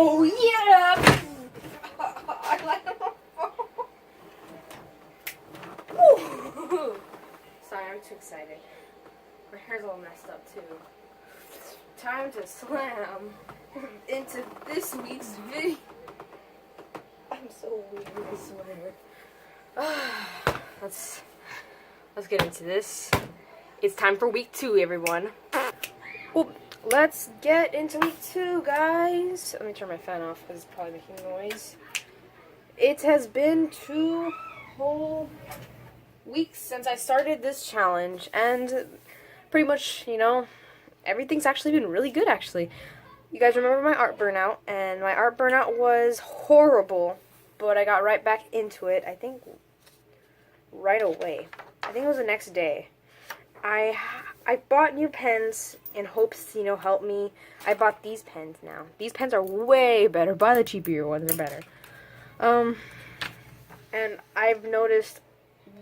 Oh, yeah! I like them. Sorry, I'm too excited. My hair's all messed up, too. Time to slam into this week's video. I'm so weird, I swear. Let's get into this. It's time for week 2, everyone. Well, let's get into week 2, guys. Let me turn my fan off because it's probably making noise. It has been 2 whole weeks since I started this challenge, and pretty much, you know, everything's actually been really good, actually. You guys remember my art burnout, and my art burnout was horrible, but I got right back into it, I think, right away. I think it was the next day. I bought new pens in hopes, you know, help me. I bought these pens now. These pens are way better. Buy the cheaper ones, they're better. And I've noticed,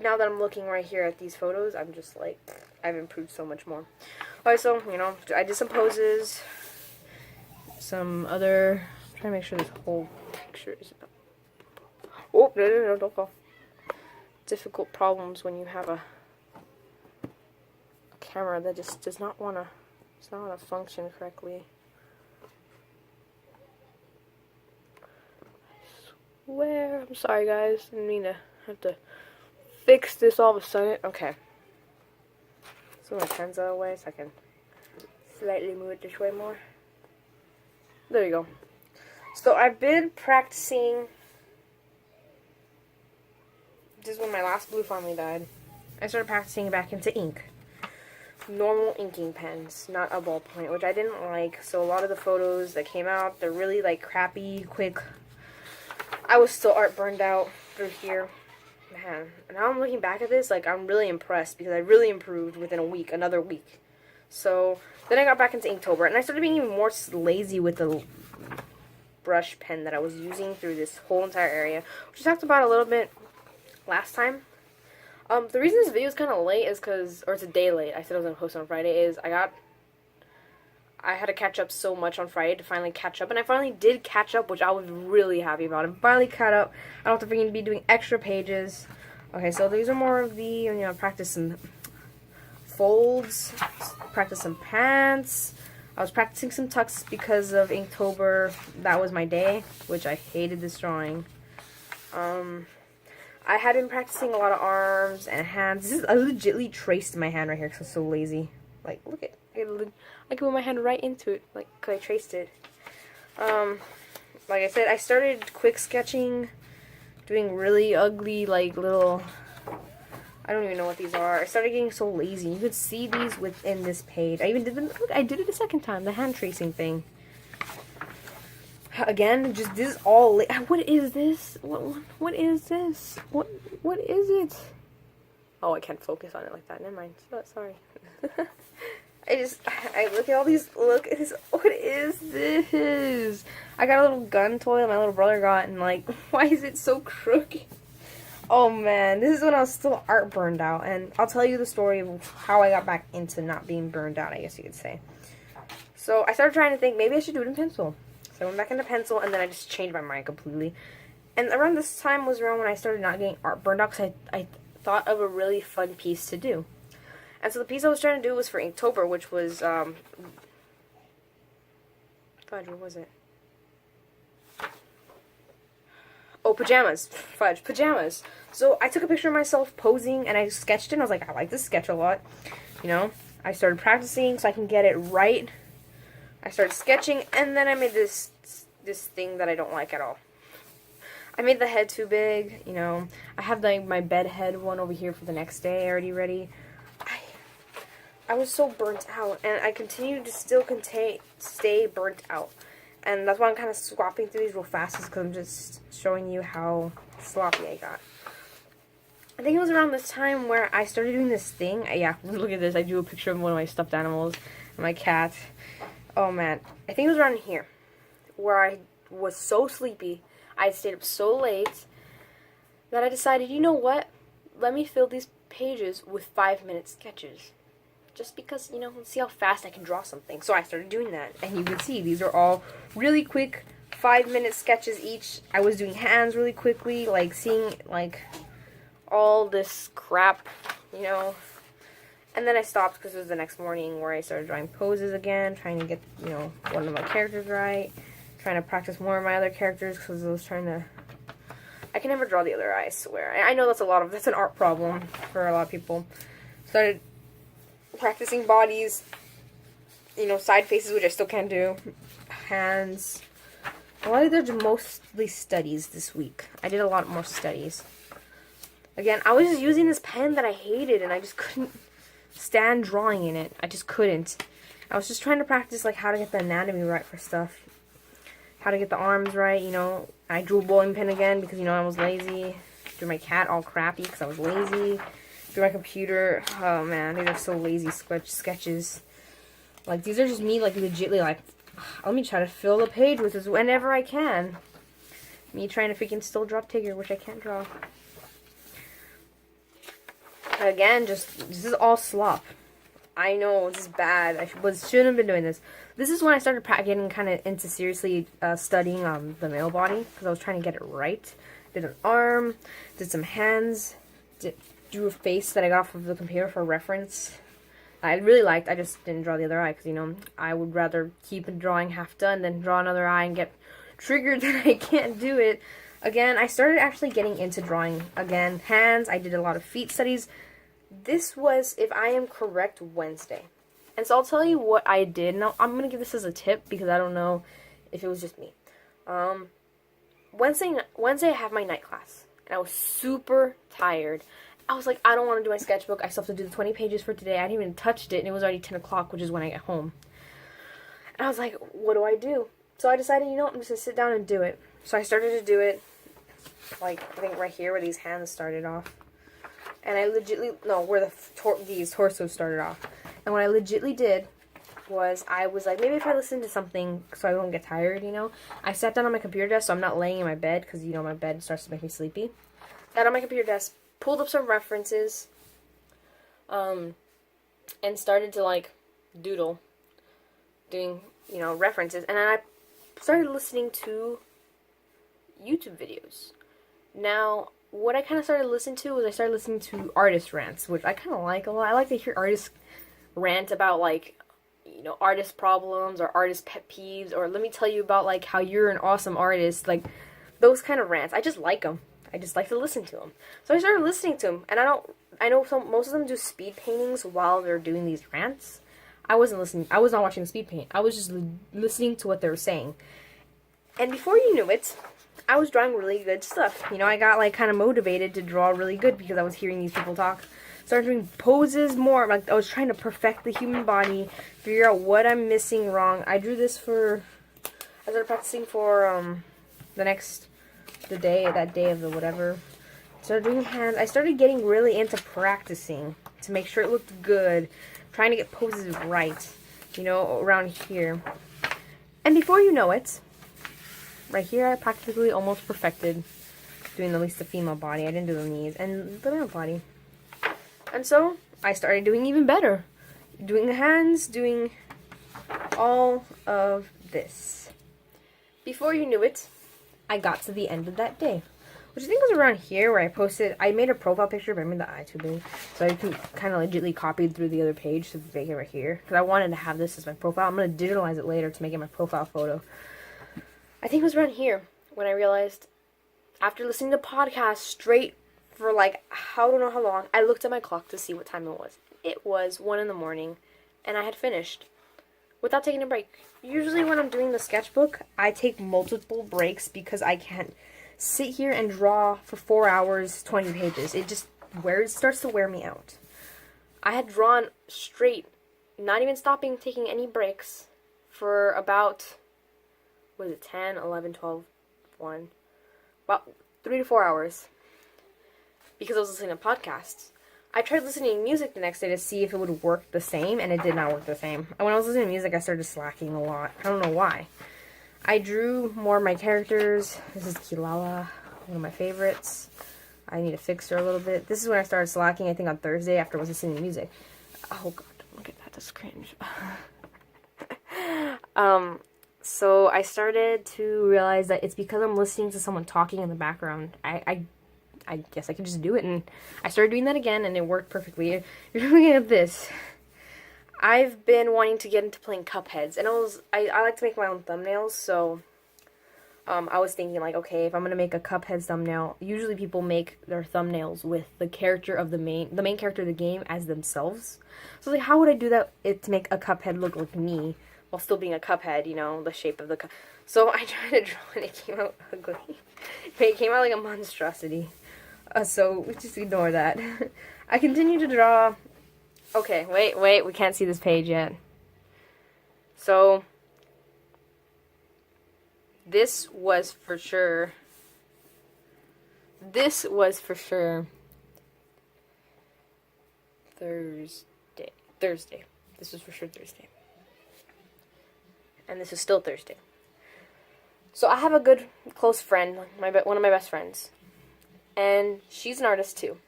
now that I'm looking right here at these photos, I'm just like, I've improved so much more. Alright, so, you know, I did some poses, some other, I'm trying to make sure this whole picture is about, oh, no, don't fall. Difficult problems when you have a camera that just does not want to function correctly. I swear, I'm sorry guys, I didn't mean to have to fix this all of a sudden. Okay. So my pen's out of the way so I can slightly move it this way more. There you go. So I've been practicing. This is when my last blue finally died. I started practicing back into ink. Normal inking pens, not a ballpoint, which I didn't like. So a lot of the photos that came out, they're really like crappy, quick. I was still art burned out through here. Man, now I'm looking back at this, like, I'm really impressed because I really improved within a week, another week. So then I got back into Inktober, and I started being even more lazy with the brush pen that I was using through this whole entire area, which I talked about a little bit last time. The reason this video is kind of late is because, or it's a day late, I said I was going to post on Friday, is I had to catch up so much on Friday to finally catch up, and I finally did catch up, which I was really happy about. I finally caught up. I don't have to be doing extra pages. Okay, so these are more of the, you know, practice some folds, practice some pants. I was practicing some tucks because of Inktober. That was my day, which I hated this drawing. I had been practicing a lot of arms and hands. I legitly traced my hand right here because I'm so lazy. Like, look at it. I can put my hand right into it, like, because I traced it. Like I said, I started quick sketching, doing really ugly, like, little, I don't even know what these are. I started getting so lazy. You could see these within this page. I even did them, look, I did it a second time, the hand tracing thing. Again, just, this is all, what is this? What is this? What is it? Oh, I can't focus on it like that. Never mind. Sorry. I look at all these, look at this, what is this? I got a little gun toy that my little brother got, and like, why is it so crooked? Oh man, this is when I was still art burned out, and I'll tell you the story of how I got back into not being burned out, I guess you could say. So I started trying to think, maybe I should do it in pencil. So I went back into pencil, and then I just changed my mind completely. And around this time was around when I started not getting art burned out, because I thought of a really fun piece to do. And so the piece I was trying to do was for Inktober, which was, fudge, what was it? Oh, pajamas. Fudge, pajamas. So I took a picture of myself posing, and I sketched it, and I was like, I like this sketch a lot. You know, I started practicing so I can get it right. I started sketching, and then I made this thing that I don't like at all. I made the head too big, you know. I have like my bed head one over here for the next day already ready. I was so burnt out, and I continue to still stay burnt out. And that's why I'm kind of swapping through these real fast, because I'm just showing you how sloppy I got. I think it was around this time where I started doing this thing. Yeah, look at this. I drew a picture of one of my stuffed animals and my cat. Oh man, I think it was around here where I was so sleepy. I stayed up so late that I decided, you know what? Let me fill these pages with 5-minute sketches. Just because, let's see how fast I can draw something. So I started doing that. And you can see, these are all really quick 5-minute sketches each. I was doing hands really quickly, like seeing like all this crap, you know. And then I stopped because it was the next morning where I started drawing poses again, trying to get, you know, one of my characters right, trying to practice more of my other characters because I was trying to. I can never draw the other eye, I swear. I know that's an art problem for a lot of people. Started practicing bodies, you know, side faces, which I still can't do, hands. A lot of those are mostly studies this week. I did a lot more studies. Again, I was just using this pen that I hated, and I just couldn't stand drawing in it. I just couldn't. I was just trying to practice, like, how to get the anatomy right for stuff. How to get the arms right, you know. I drew a bowling pin again because, you know, I was lazy. Drew my cat all crappy because I was lazy. Drew my computer. Oh, man, these are so lazy sketches. Like, these are just me, like, legitly, like, let me try to fill the page with this whenever I can. Me trying to freaking still draw Tigger, which I can't draw. Again, this is all slop. I know, this is bad. Shouldn't have been doing this. This is when I started getting kind of into seriously studying the male body, because I was trying to get it right. Did an arm, did some hands, drew a face that I got off of the computer for reference. I really liked. I just didn't draw the other eye, because, you know, I would rather keep a drawing half done than draw another eye and get triggered that I can't do it. Again, I started actually getting into drawing again. Hands, I did a lot of feet studies. This was, if I am correct, Wednesday. And so I'll tell you what I did. Now, I'm going to give this as a tip because I don't know if it was just me. Wednesday I have my night class. And I was super tired. I was like, I don't want to do my sketchbook. I still have to do the 20 pages for today. I hadn't even touched it, and it was already 10 o'clock, which is when I get home. And I was like, what do I do? So I decided, you know, I'm just going to sit down and do it. So I started to do it, like, I think right here where these hands started off. And I where these torsos started off. And what I legitly did was, I was like, maybe if I listen to something so I won't get tired, you know. I sat down on my computer desk, so I'm not laying in my bed, because, you know, my bed starts to make me sleepy. Sat on my computer desk, pulled up some references, and started to, like, doodle, doing, you know, references. And then I started listening to YouTube videos. Now, what I kind of started listening to was I started listening to artist rants, which I kind of like a lot. I like to hear artists rant about, like, you know, artist problems or artist pet peeves, or let me tell you about, like, how you're an awesome artist. Like, those kind of rants. I just like them. I just like to listen to them. So I started listening to them, and I know most of them do speed paintings while they're doing these rants. I wasn't listening. I was not watching the speed paint. I was just listening to what they were saying. And before you knew it, I was drawing really good stuff. You know, I got, like, kind of motivated to draw really good because I was hearing these people talk. Started doing poses more. Like, I was trying to perfect the human body, figure out what I'm missing wrong. I drew this I started practicing for, that day of the whatever. Started doing hands. I started getting really into practicing to make sure it looked good. Trying to get poses right, you know, around here. And before you know it, right here, I practically almost perfected doing at least the female body. I didn't do the knees and the male body. And so I started doing even better. Doing the hands, doing all of this. Before you knew it, I got to the end of that day. Which I think was around here where I made a profile picture, but I made the eye too big. So I can kind of legitly copied through the other page to make it right here. Because I wanted to have this as my profile. I'm going to digitalize it later to make it my profile photo. I think it was around here when I realized, after listening to podcasts straight for, like, I don't know how long, I looked at my clock to see what time it was. It was 1 in the morning, and I had finished without taking a break. Usually when I'm doing the sketchbook, I take multiple breaks because I can't sit here and draw for 4 hours, 20 pages. It starts to wear me out. I had drawn straight, not even stopping, taking any breaks, for about, 10, 11, 12, 1, about 3 to 4 hours, because I was listening to podcasts. I tried listening to music the next day to see if it would work the same, and it did not work the same. And when I was listening to music, I started slacking a lot. I don't know why. I drew more of my characters. This is Kilala, one of my favorites. I need to fix her a little bit. This is when I started slacking, I think on Thursday after I was listening to music. Oh god, look at that, that's cringe. So I started to realize that it's because I'm listening to someone talking in the background. I guess I could just do it, and I started doing that again, and it worked perfectly. If you're looking at this, I've been wanting to get into playing Cupheads, and I like to make my own thumbnails, so I was thinking, like, okay, if I'm gonna make a Cuphead thumbnail, usually people make their thumbnails with the character of the main character of the game as themselves. So like, how would I do that to make a Cuphead look like me while still being a Cuphead? You know, the shape of the cup. So I tried to draw, and it came out ugly. It came out like a monstrosity. So just ignore that. I continue to draw. Okay, wait, we can't see this page yet. So this was for sure Thursday. This was for sure Thursday. And this is still Thursday. So I have a good close friend, one of my best friends. And she's an artist too.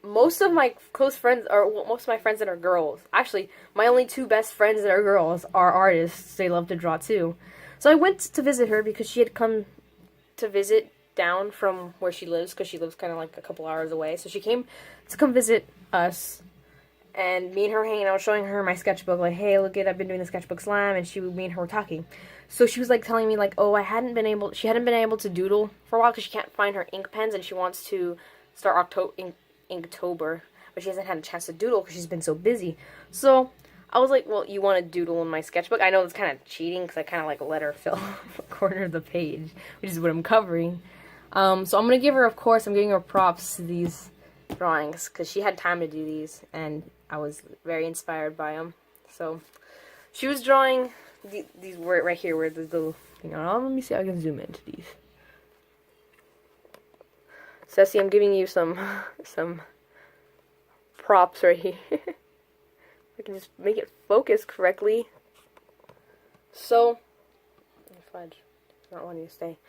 Most of my close friends most of my friends that are girls. Actually, my only two best friends that are girls are artists. They love to draw too. So I went to visit her because she had come to visit down from where she lives, because she lives kind of like a couple hours away. So she came to come visit us, and me and her hanging out, showing her my sketchbook, like, hey, look I've been doing the sketchbook slam, and me and her were talking. So she was like telling me, like, oh, she hadn't been able to doodle for a while because she can't find her ink pens, and she wants to start Inktober, but she hasn't had a chance to doodle because she's been so busy. So I was like, well, you want to doodle in my sketchbook? I know it's kind of cheating because I kind of like let her fill a corner of the page, which is what I'm covering. So I'm going to give her, of course, I'm giving her props to these drawings because she had time to do these, and I was very inspired by them. So she was drawing these right here where the little thing on. Let me see if I can zoom into these. Ceci, I'm giving you some props right here. I can just make it focus correctly. So, fudge, not wanting to stay.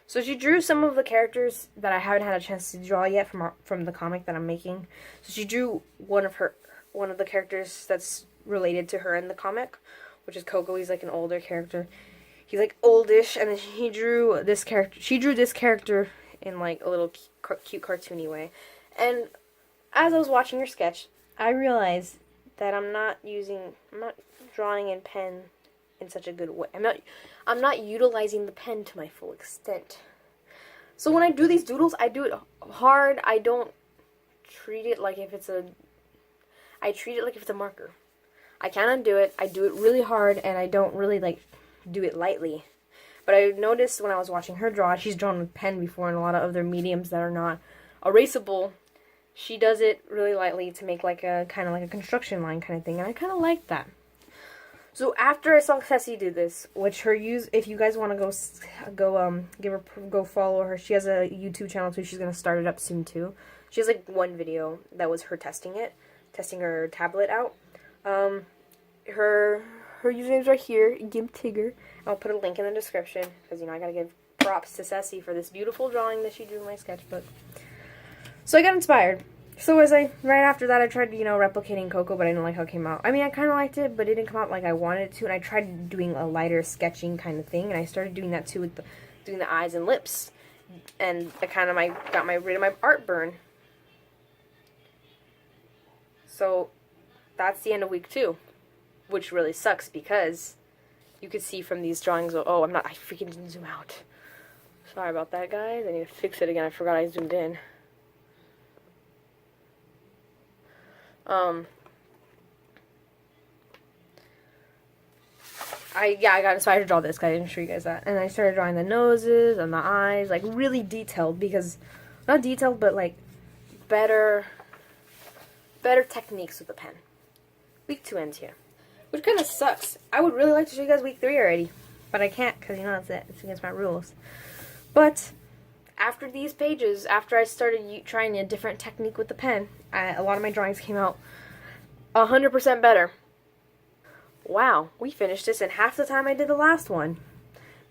So she drew some of the characters that I haven't had a chance to draw yet from the comic that I'm making. So she drew one of the characters that's related to her in the comic, which is Coco. He's like an older character. He's like oldish, and then she drew this character in like a little cute cartoony way. And as I was watching her sketch, I realized that I'm not drawing in pen in such a good way. I'm not utilizing the pen to my full extent. So when I do these doodles, I do it hard. I don't treat it like if it's I treat it like if it's a marker. I can't undo it. I do it really hard, and I don't really like do it lightly. But I noticed when I was watching her draw, she's drawn with pen before in a lot of other mediums that are not erasable. She does it really lightly to make like a kind of like a construction line kind of thing, and I kind of like that. So after I saw Ceci do this, which if you guys want to go follow her. She has a YouTube channel too. She's gonna start it up soon too. She has like one video that was her testing her tablet out. Her username's right here, Gimp Tigger. I'll put a link in the description because I gotta give props to Ceci for this beautiful drawing that she drew in my sketchbook. So I got inspired. So right after that, I tried, replicating Coco, but I didn't like how it came out. I mean, I kind of liked it, but it didn't come out like I wanted it to, and I tried doing a lighter sketching kind of thing, and I started doing that too with doing the eyes and lips, and I kind of got rid of my art burn. So that's the end of week 2, which really sucks because you could see from these drawings, I freaking didn't zoom out. Sorry about that, guys. I need to fix it again. I forgot I zoomed in. I got inspired to draw this because I didn't show you guys that. And I started drawing the noses and the eyes, like really detailed, because, not detailed, but like better techniques with the pen. Week 2 ends here, which kind of sucks. I would really like to show you guys week 3 already, but I can't because, it's against my rules. But after these pages, after I started trying a different technique with the pen, a lot of my drawings came out 100% better. Wow, we finished this in half the time I did the last one.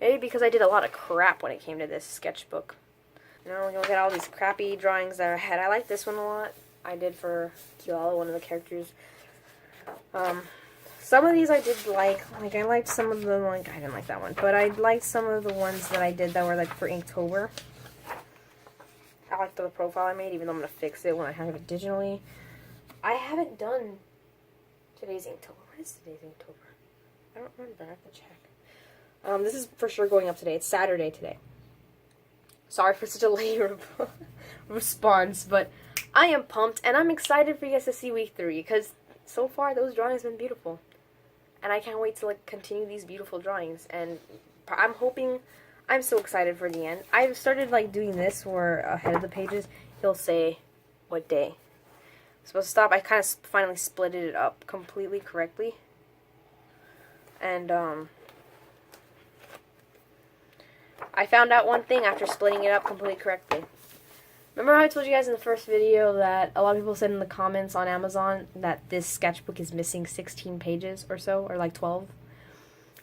Maybe because I did a lot of crap when it came to this sketchbook. You look at all these crappy drawings that I had. I like this one a lot. I did for Kilala, one of the characters. some of these I did like I liked some of them, like, I didn't like that one, but I liked some of the ones that I did that were, like, for Inktober. I like the profile I made, even though I'm going to fix it when I have it digitally. I haven't done today's Inktober. What is today's Inktober? I don't remember. I have to check. This is for sure going up today. It's Saturday today. Sorry for such a late response, but I am pumped, and I'm excited for you guys to see week 3, because so far those drawings have been beautiful. And I can't wait to, like, continue these beautiful drawings, and I'm so excited for the end. I've started, like, doing this where ahead of the pages, he'll say what day. I'm supposed to stop. I kind of finally split it up completely correctly. And, I found out one thing after splitting it up completely correctly. Remember how I told you guys in the first video that a lot of people said in the comments on Amazon that this sketchbook is missing 16 pages or so, or like 12?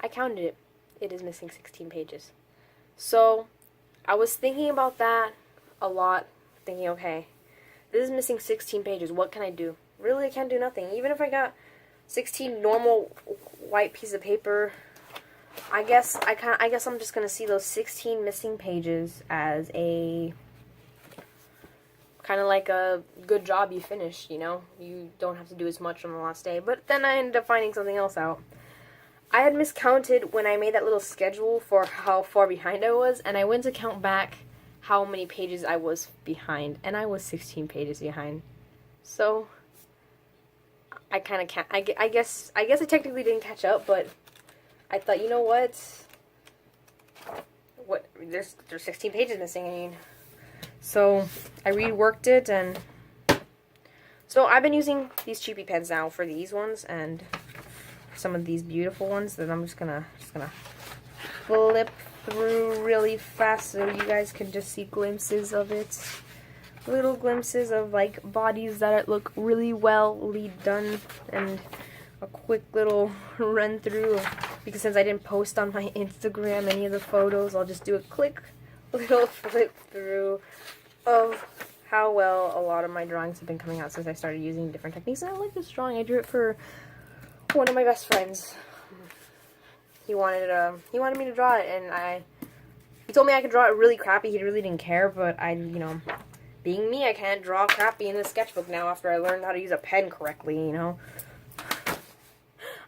I counted it. It is missing 16 pages. So, I was thinking about that a lot, thinking, okay, this is missing 16 pages. What can I do? Really, I can't do nothing. Even if I got 16 normal white pieces of paper, I guess I'm just gonna see those 16 missing pages as a kind of like a good job you finished, you know? You don't have to do as much on the last day. But then I ended up finding something else out. I had miscounted when I made that little schedule for how far behind I was, and I went to count back how many pages I was behind, and I was 16 pages behind. So I kind of can't. I guess I technically didn't catch up, but I thought, you know what? There's 16 pages missing. I mean, so I reworked it, and so I've been using these cheapy pens now for these ones and some of these beautiful ones that I'm just gonna flip through really fast so you guys can just see glimpses of it. Little glimpses of, like, bodies that look really well done, and a quick little run through, because since I didn't post on my Instagram any of the photos, I'll just do a quick little flip through of how well a lot of my drawings have been coming out since I started using different techniques. And I like this drawing. I drew it for one of my best friends. He wanted me to draw it, and he told me I could draw it really crappy. He really didn't care, but you know, being me, I can't draw crappy in the sketchbook now after I learned how to use a pen correctly, you know.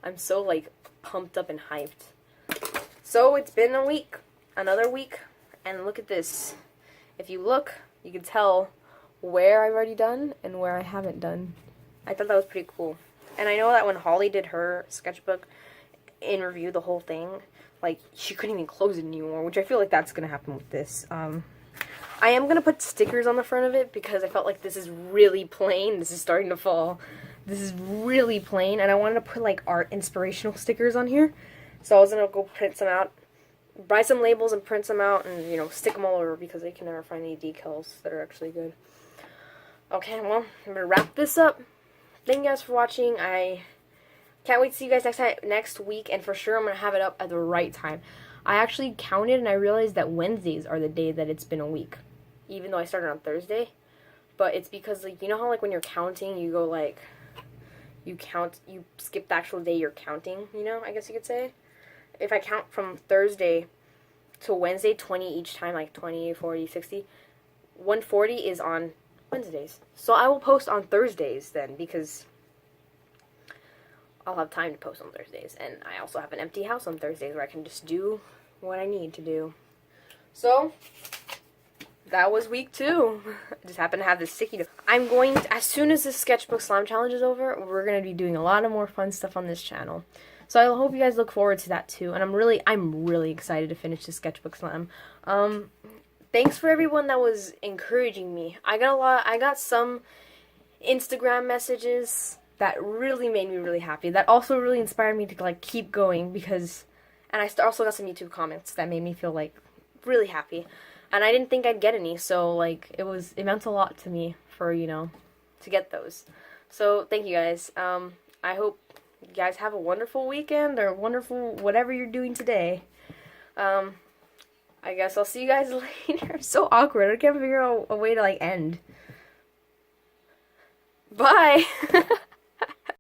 I'm so, like, pumped up and hyped. So it's been a week, another week, and look at this. If you look, you can tell where I've already done and where I haven't done. I thought that was pretty cool. And I know that when Holly did her sketchbook in review, the whole thing, like, she couldn't even close it anymore, which I feel like that's gonna happen with this. I am gonna put stickers on the front of it because I felt like this is really plain. This is starting to fall. This is really plain, and I wanted to put, like, art inspirational stickers on here. So I was gonna go print some out, buy some labels and print some out, and, you know, stick them all over because I can never find any decals that are actually good. Okay, well, I'm gonna wrap this up. Thank you guys for watching. I can't wait to see you guys next week, and for sure I'm gonna have it up at the right time. I actually counted, and I realized that Wednesdays are the day that it's been a week, even though I started on Thursday. But it's because, like, you know how, like, when you're counting, you go, like, you skip the actual day you're counting, you know, I guess you could say. If I count from Thursday to Wednesday, 20 each time, like 20, 40, 60, 140 is on Wednesdays. So I will post on Thursdays then, because I'll have time to post on Thursdays. And I also have an empty house on Thursdays where I can just do what I need to do. So that was week 2. I just happened to have this sticky note. I'm going to, as soon as this sketchbook slime challenge is over, we're going to be doing a lot of more fun stuff on this channel. So I hope you guys look forward to that too. And I'm really excited to finish the sketchbook slam. Thanks for everyone that was encouraging me. I got some Instagram messages that really made me really happy. That also really inspired me to, like, keep going, because, and I also got some YouTube comments that made me feel, like, really happy. And I didn't think I'd get any, so, like, it meant a lot to me for, you know, to get those. So, thank you guys. I hope you guys have a wonderful weekend, or wonderful whatever you're doing today. I guess I'll see you guys later. So awkward. I can't figure out a way to, like, end. Bye!